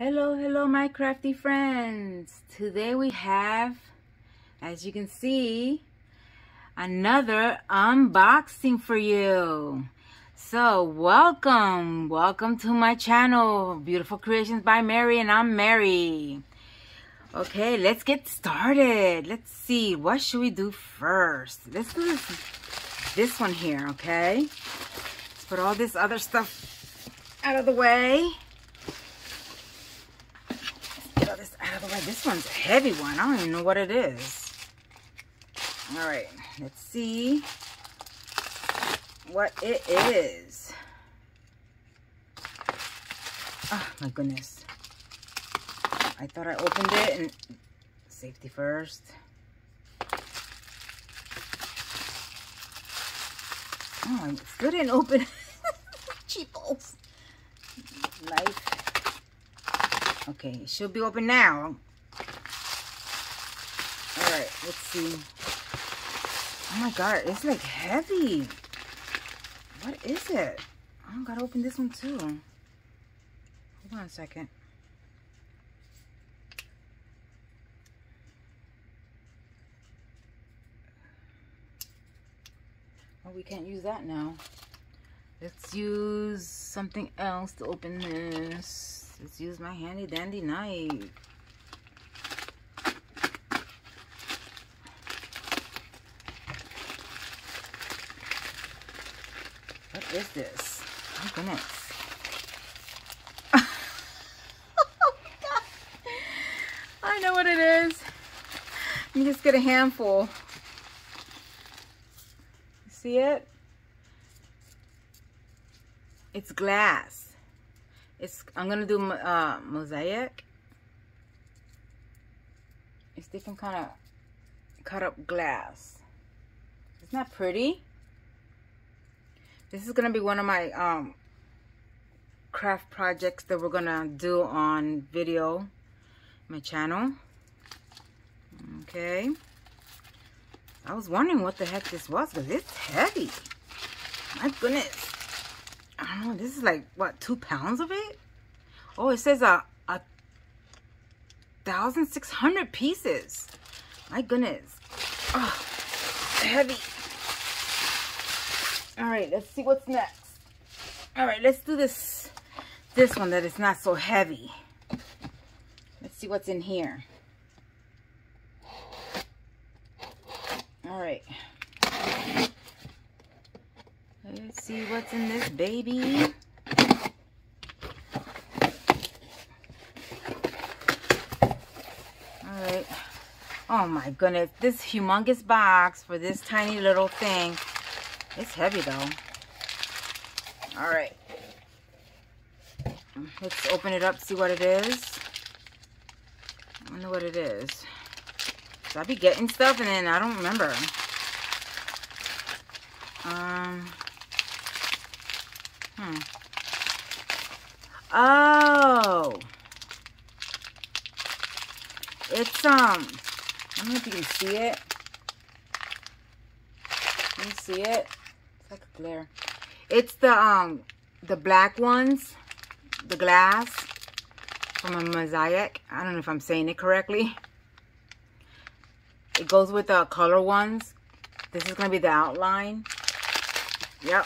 Hello my crafty friends. Today we have, as you can see, another unboxing for you. So welcome to my channel, Beautiful Creations by Mary, and I'm Mary. Okay, let's get started. Let's see, what should we do first? Let's do this one here, okay? Let's put all this other stuff out of the way. This one's a heavy one. I don't even know what it is. All right, let's see what it is. Oh my goodness. I thought I opened it, and safety first. Oh, I still didn't open it. Cheapos. Life. Okay, it should be open now. Alright, let's see. Oh my god, it's like heavy. What is it? I gotta open this one too. Hold on a second. Oh, we can't use that now. Let's use something else to open this. Let's use my handy dandy knife. What is this? Oh my goodness. Oh my god. I know what it is. Let me just get a handful. See it? It's glass. I'm gonna do mosaic. It's different kind of cut up glass. Isn't that pretty? This is gonna be one of my craft projects that we're gonna do on video, my channel. Okay. I was wondering what the heck this was because it's heavy. My goodness. I don't know, this is like, what, 2 pounds of it? Oh, it says 1,600 pieces. My goodness. Oh, heavy. All right, let's see what's next. All right, let's do this one that is not so heavy. Let's see what's in here. All right. Let's see what's in this baby. Alright. Oh my goodness. This humongous box for this tiny little thing. It's heavy though. Alright. Let's open it up, see what it is. I wonder what it is. So I'll be getting stuff and then I don't remember. Oh, it's I don't know if you can see it. Can you see it? It's like a glare. It's the black ones, the glass from a Mosaic. I don't know if I'm saying it correctly. It goes with the color ones. This is gonna be the outline. Yep.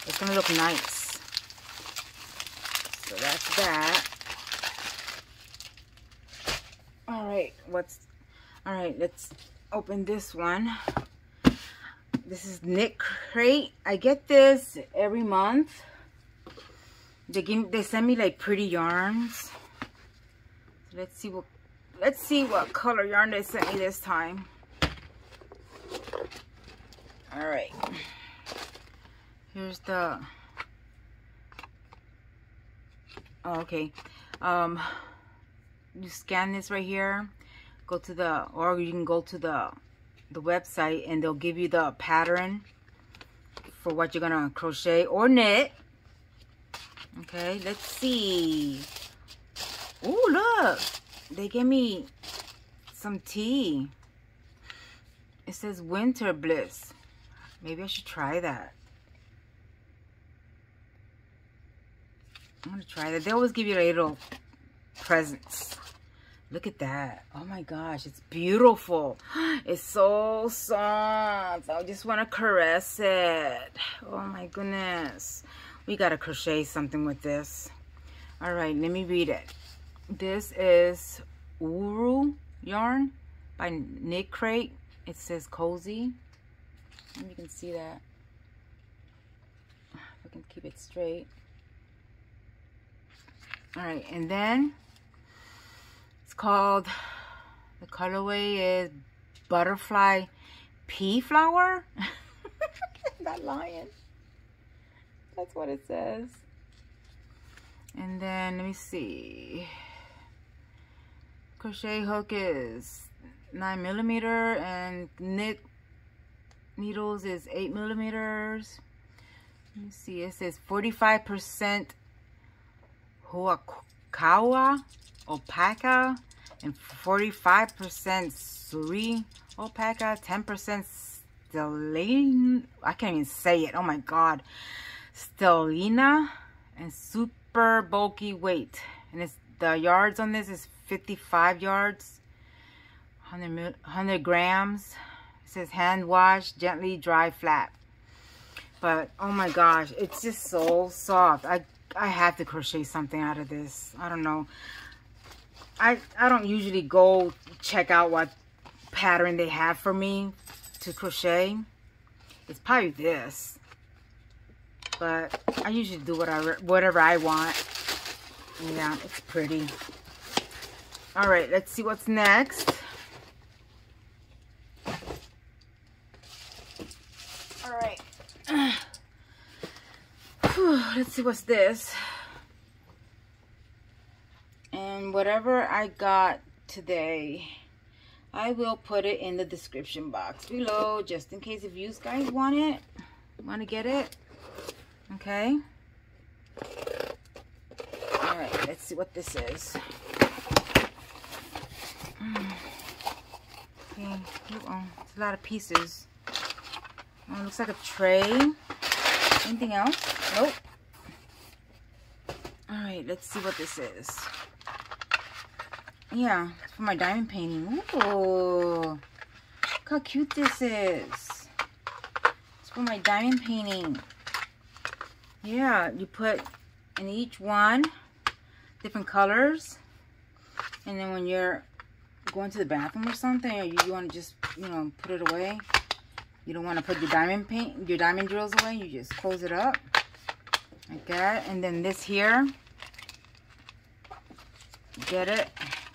It's gonna look nice. So that's that. Alright, let's open this one. This is Knit Crate. I get this every month. They send me like pretty yarns. So let's see what color yarn they sent me this time. Alright. Here's the okay. You scan this right here, go to or you can go to the website and they'll give you the pattern for what you're gonna crochet or knit. Okay, let's see. Oh, look, they gave me some tea. It says Winter Bliss. Maybe I should try that. I'm gonna try that. They always give you little presents. Look at that. Oh my gosh, it's beautiful. It's so soft. I just want to caress it. Oh my goodness. We gotta crochet something with this. All right, let me read it. This is Uru yarn by Knit Crate. It says cozy. And you can see that. If I can keep it straight. All right, and then it's called, the colorway is Butterfly Pea Flower. That lion. That's what it says. And then let me see. Crochet hook is 9mm and knit needles is 8mm. Let me see. It says 45% Huakawa alpaca and 45% Suri alpaca, 10% Stelline. I can't even say it. Oh my god. Stellina, and super bulky weight. And it's the yards on this is 55 yards, 100 grams. It says hand wash, gently dry flat. But oh my gosh, it's just so soft. I have to crochet something out of this. I don't know. I don't usually go check out what pattern they have for me to crochet. It's probably this. But I usually do whatever I want. Yeah, it's pretty. All right, let's see what's next. All right. Let's see what's this. And whatever I got today, I will put it in the description box below, just in case if you guys want it, want to get it. Okay. All right, let's see what this is. Okay, it's a lot of pieces. Oh, it looks like a tray. Anything else? Nope. All right, let's see what this is. Yeah, it's for my diamond painting. Ooh, look how cute this is. It's for my diamond painting. Yeah, you put in each one different colors, and then when you're going to the bathroom or something, or you want to just, you know, put it away, you don't want to put your diamond drills away, you just close it up like that. And then this here, get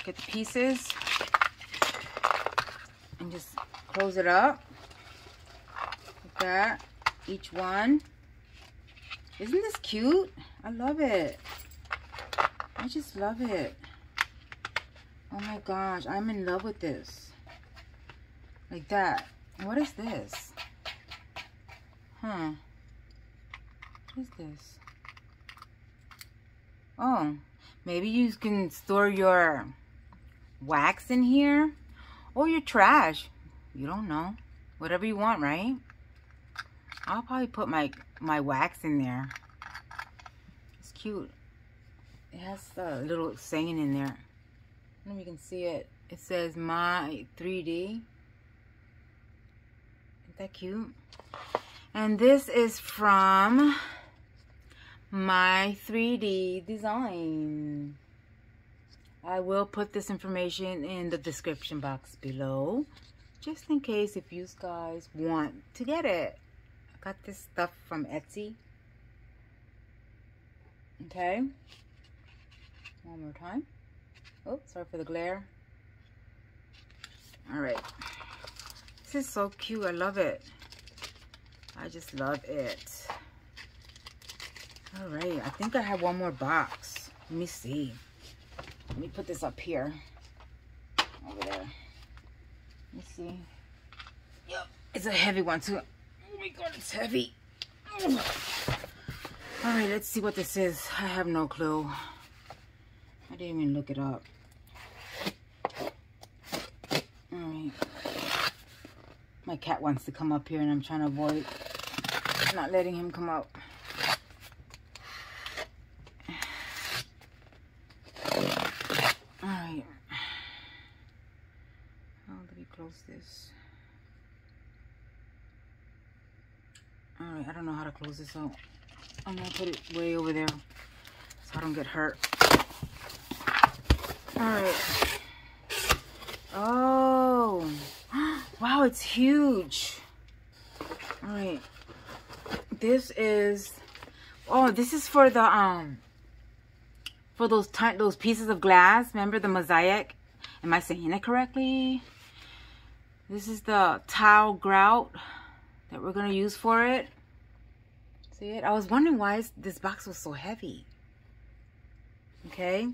the pieces and just close it up like that, each one. Isn't this cute? I love it. I just love it. Oh my gosh, I'm in love with this. Like that. What is this? Huh. What is this? Oh, maybe you can store your wax in here or your trash. You don't know. Whatever you want, right? I'll probably put my wax in there. It's cute. It has a little saying in there. I don't know if you can see it. It says my 3D. Isn't that cute? And this is from my 3D design. I will put this information in the description box below, just in case if you guys want to get it. I got this stuff from Etsy. Okay. One more time. Oh, sorry for the glare. All right. This is so cute. I love it. I just love it. All right. I think I have one more box. Let me see. Let me put this up here. Over there. Let me see. Yep. It's a heavy one too. Oh my god, it's heavy. All right, let's see what this is. I have no clue. I didn't even look it up. All right. My cat wants to come up here and I'm trying to avoid not letting him come up. close this. Alright, I don't know how to close this out. I'm gonna put it way over there so I don't get hurt. Alright. Oh, wow, it's huge. Alright. This is, oh, this is for the for those pieces of glass. Remember the mosaic? Am I saying it correctly? This is the tile grout that we're gonna use for it. See it? I was wondering why this box was so heavy. Okay,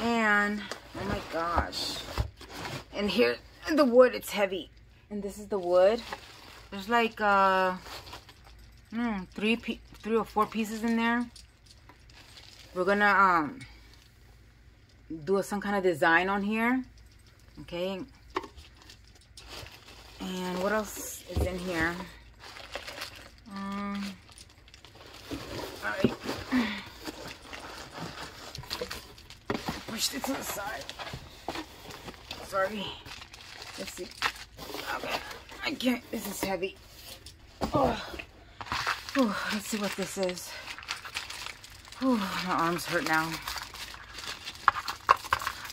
and oh my gosh, and here the wood, it's heavy, and this is the wood. There's like three or four pieces in there. We're gonna do some kind of design on here. Okay, and what else is in here? All right. Push it to the side. Sorry. Let's see. Okay, I can't. This is heavy. Oh. Let's see what this is. My arms hurt now.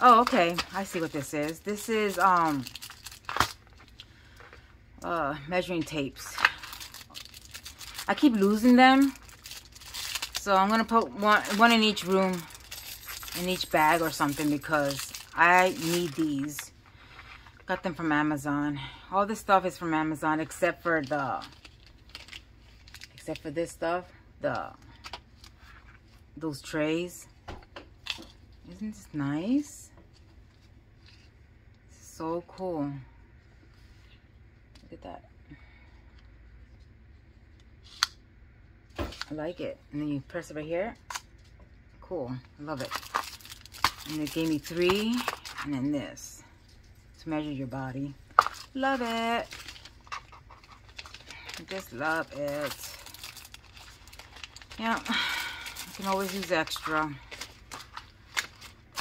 Oh, okay. I see what this is. This is measuring tapes. I keep losing them, so I'm gonna put one in each room, in each bag or something, because I need these. Got them from Amazon. All this stuff is from Amazon except for this stuff, those trays. Isn't this nice? So cool. Look at that. I like it. And then you press it right here. Cool. I love it. And they gave me 3, and then this to measure your body. Love it. I just love it. Yeah, you can always use extra.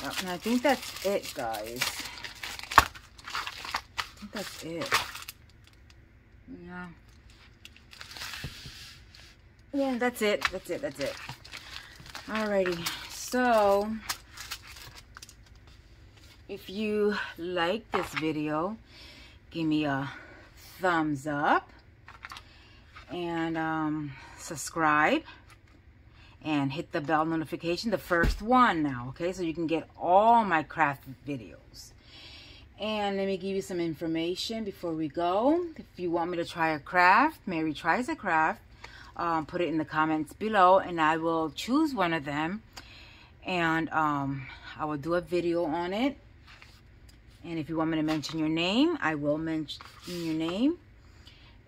Yep, and I think that's it, guys. I think that's it. Yeah. Yeah, that's it. That's it. That's it. Alrighty. So, if you like this video, give me a thumbs up and subscribe. And hit the bell notification, the first one now, okay? So you can get all my craft videos. And let me give you some information before we go. If you want me to try a craft, Mary tries a craft, put it in the comments below, and I will choose one of them. And I will do a video on it. And if you want me to mention your name, I will mention your name.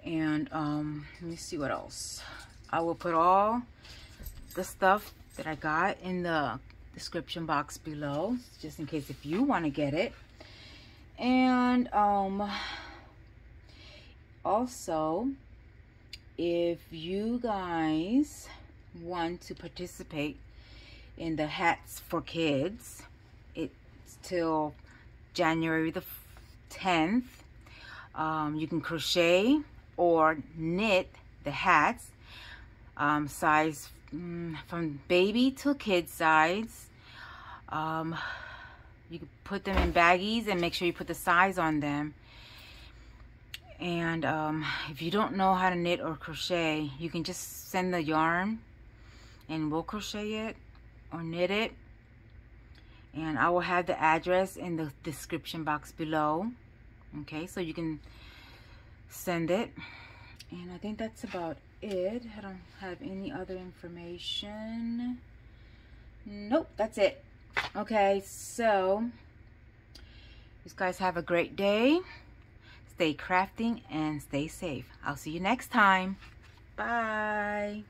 And let me see what else. I will put all the stuff that I got in the description box below, just in case if you want to get it. And also, if you guys want to participate in the HATZ for kids, it's till January the 10th. You can crochet or knit the hats, size from baby to kid size. You can put them in baggies and make sure you put the size on them. And if you don't know how to knit or crochet, you can just send the yarn and we'll crochet it or knit it. And I will have the address in the description box below. Okay, so you can send it. And I think that's about it. I don't have any other information. Nope, that's it. Okay, so you guys have a great day. Stay crafting and stay safe. I'll see you next time. Bye.